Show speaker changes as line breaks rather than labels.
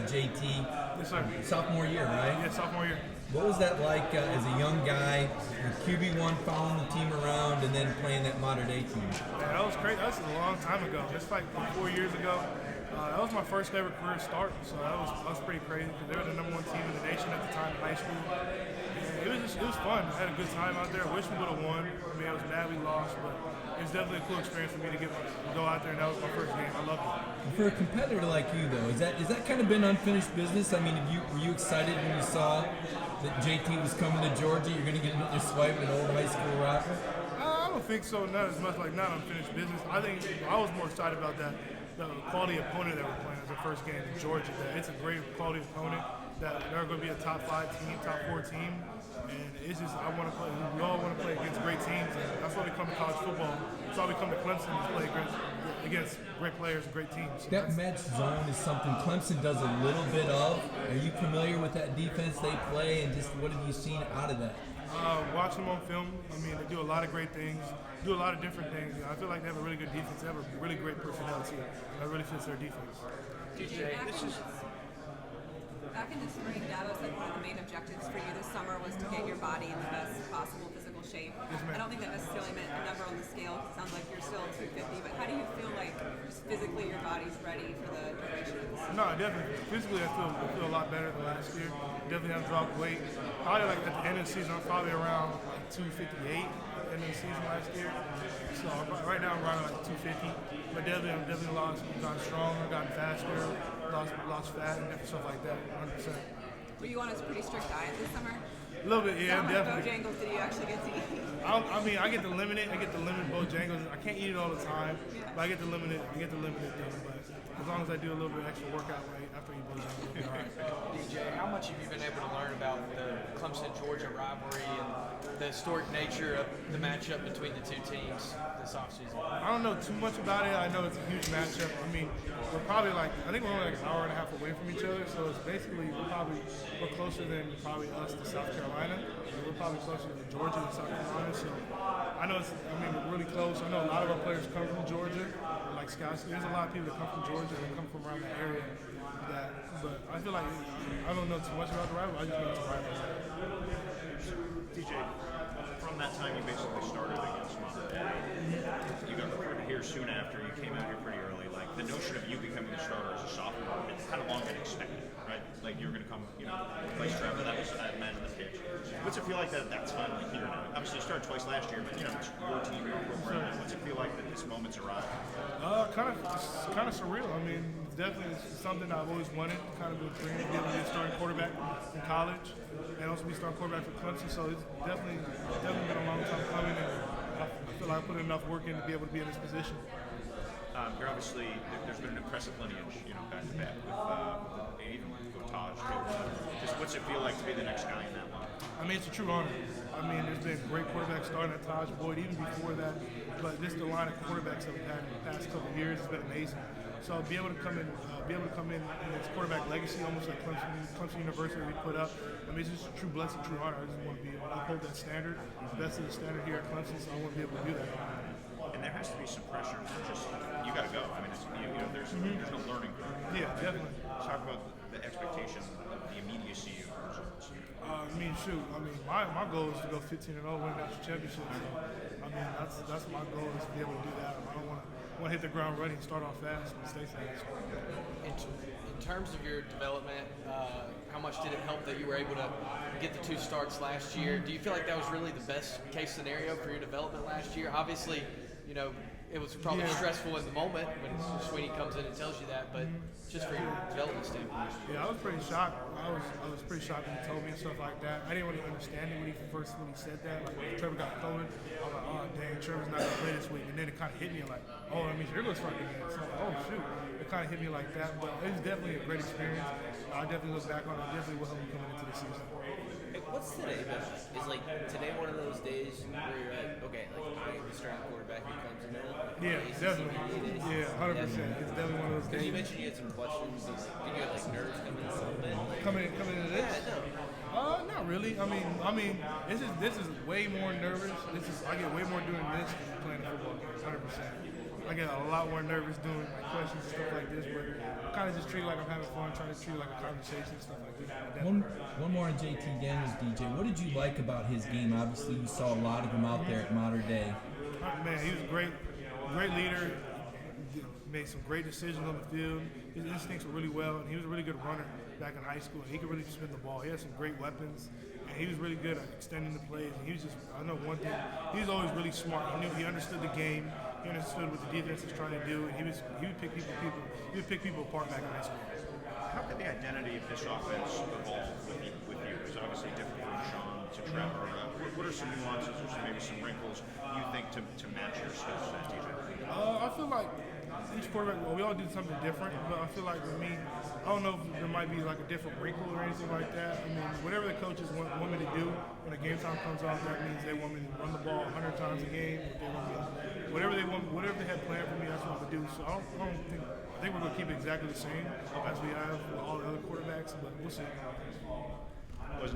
JT.
Yes, sir.
Sophomore year, right?
Yeah, sophomore year.
What was that like as a young guy, QB1 following the team around and then playing that modern day team?
Yeah, that was great. That was a long time ago. It's like 4 years ago. That was my first ever career start, so that was pretty crazy because they were the #1 team in the nation at the time in high school. And it was fun. I had a good time out there. I wish we would have won. I mean, I was mad we lost, but it was definitely a cool experience for me to go out there, and that was my first game. I loved it.
For a competitor like you, though, is that kind of been unfinished business? I mean, were you excited when you saw that JT was coming to Georgia? You're going to get another swipe at an old high school rival?
I don't think so. Not as much like not unfinished business. I think I was more excited about that. The quality opponent that we're playing as the first game in Georgia. That it's a great quality opponent. That they're going to be a top 5 team, top 4 team, and it's just I want to play. We all want to play against great teams, and that's why we come to college football. That's why we come to Clemson to play against great players and great teams. So
that match zone is something Clemson does a little bit of. Are you familiar with that defense they play, and just what have you seen out of that?
Watch them on film. I mean, they do a lot of great things, do a lot of different things. I feel like they have a really good defense. They have a really great personality that really fits their defense.
DJ, back in the spring, Dabo said one of the main objectives for you this summer was to get your body in the best possible physical shape.
Yes,
I don't think that necessarily meant a number on the scale. It sounds like you're still 250, but how do you feel like just physically your body's ready for the duration of this?
No, definitely. Physically, I feel a lot better than last year. Definitely have dropped weight. Probably like at the end of the season, I'm probably around like 258 end of the season last year. So right now I'm around like 250. But I'm definitely lost, gotten stronger, gotten faster, lost fat and different stuff like that, 100%.
Were you on a pretty strict diet this summer?
A little bit, yeah,
How much
definitely.
Bojangles did you actually get to eat?
I mean, I get to limit it. I get to limit Bojangles. I can't eat it all the time, but I get to limit it. Though. But as long as I do a little bit of extra workout right after I eat Bojangles, it'll be all right.
DJ, how much have you been able to learn about the Clemson-Georgia rivalry and the historic nature of the matchup between the two teams this offseason?
I don't know too much about it. I know it's a huge matchup. I mean, we're probably I think we're only like an hour and a half away from each other, so it's basically we're closer than probably us to South Carolina. We're probably closer to Georgia than South Carolina, so I know we're really close. I know a lot of our players come from Georgia, like Scott. There's a lot of people that come from Georgia that come from around the area. But I feel like I don't know too much about the rival. I just know it's a rival.
DJ, from that time you basically started against Modern Day. You got recruited here soon after. You came out here pretty early. Like the notion of you becoming the starter as a sophomore, it's kind of long been expected, right? Like you were going to come, replace Trevor. That was, I imagine, the pitch. What's it feel like that's finally here now? Obviously, you started twice last year, but it's your team, your program. What's it feel like that this moment's arrived?
Kind of surreal. I mean, it's definitely something I've always wanted. Kind of a dream to be able to be a starting quarterback in college, and also be a starting quarterback for Clemson. So it's definitely been a long time coming, and I feel like I put enough work in to be able to be in this position.
You're obviously there's been an impressive lineage, back to back with even Taj. Just what's it feel like to be the next guy in that line?
I mean, it's a true honor. I mean, there's been great quarterbacks starting at Taj Boyd even before that, but just the line of quarterbacks that we've had in the past couple of years has been amazing. So be able to come in in its quarterback legacy, almost like Clemson University we put up. I mean, it's just a true blessing, true honor. I just want to be able to uphold that standard, best of the standard here at Clemson. So I want to be able to do that.
And there has to be some pressure. Just you got to go. I mean, there's no learning curve.
Yeah, definitely.
Talk about the expectation, the immediacy of results.
My goal is to go 15-0, win that championship. So, I mean, that's my goal is to be able to do that. I don't want to hit the ground running, start off fast, and stay fast.
In terms of your development, how much did it help that you were able to get the 2 starts last year? Do you feel like that was really the best case scenario for your development last year? Obviously, it was probably stressful in the moment when Sweeney comes in and tells you that, but just for your development standpoint.
Yeah, I was pretty shocked. I was pretty shocked when he told me and stuff like that. I didn't really understand it when he said that. Like when Trevor got COVID, I was like, oh dang, Trevor's not gonna play this week. And then it kind of hit me like, oh, that means you're gonna start again. So like, oh shoot, it kind of hit me like that. But it was definitely a great experience. I definitely look back on it. Definitely will help me coming into the season.
What's today been like? Is like today one of those days where you're like, okay, like I am the starting quarterback who comes in now?
Yeah, definitely. Yeah, 100%. It's definitely one of those days.
You mentioned you had some questions. Did you have like nerves coming in a little bit? Like,
Coming into this?
Yeah, no.
Not really. I mean, this is way more nervous. I get way more doing this than playing a football game. 100%. I I get a lot more nervous doing like questions and stuff like this, but I kind of just treat it like I'm having fun, trying to treat it like a conversation and stuff like this.
One more on JT Daniels, DJ. What did you like about his game? Obviously, you saw a lot of him out there at Mater Day.
Man, he was a great leader. Made some great decisions on the field. His instincts were really well, and he was a really good runner back in high school. He could really spin the ball. He had some great weapons, and he was really good at extending the plays. And he was just, I know one thing, he was always really smart. He understood the game. He understood what the defense was trying to do, and he would pick people apart back in high school.
How could the identity of this offense evolve with you? It's obviously different from Sean to Trevor. What are some nuances or maybe some wrinkles you think to match your skill set, DJ?
I feel like each quarterback, well, we all do something different, but I feel like with me, I don't know if there might be like a different wrinkle or anything like that. I mean, whatever the coaches want me to do when the game time comes out, that means they want me to run the ball 100 times a game. If they want me, whatever they had planned for me, that's what I'm gonna do. So I think we're gonna keep it exactly the same as we have with all the other quarterbacks, but we'll see.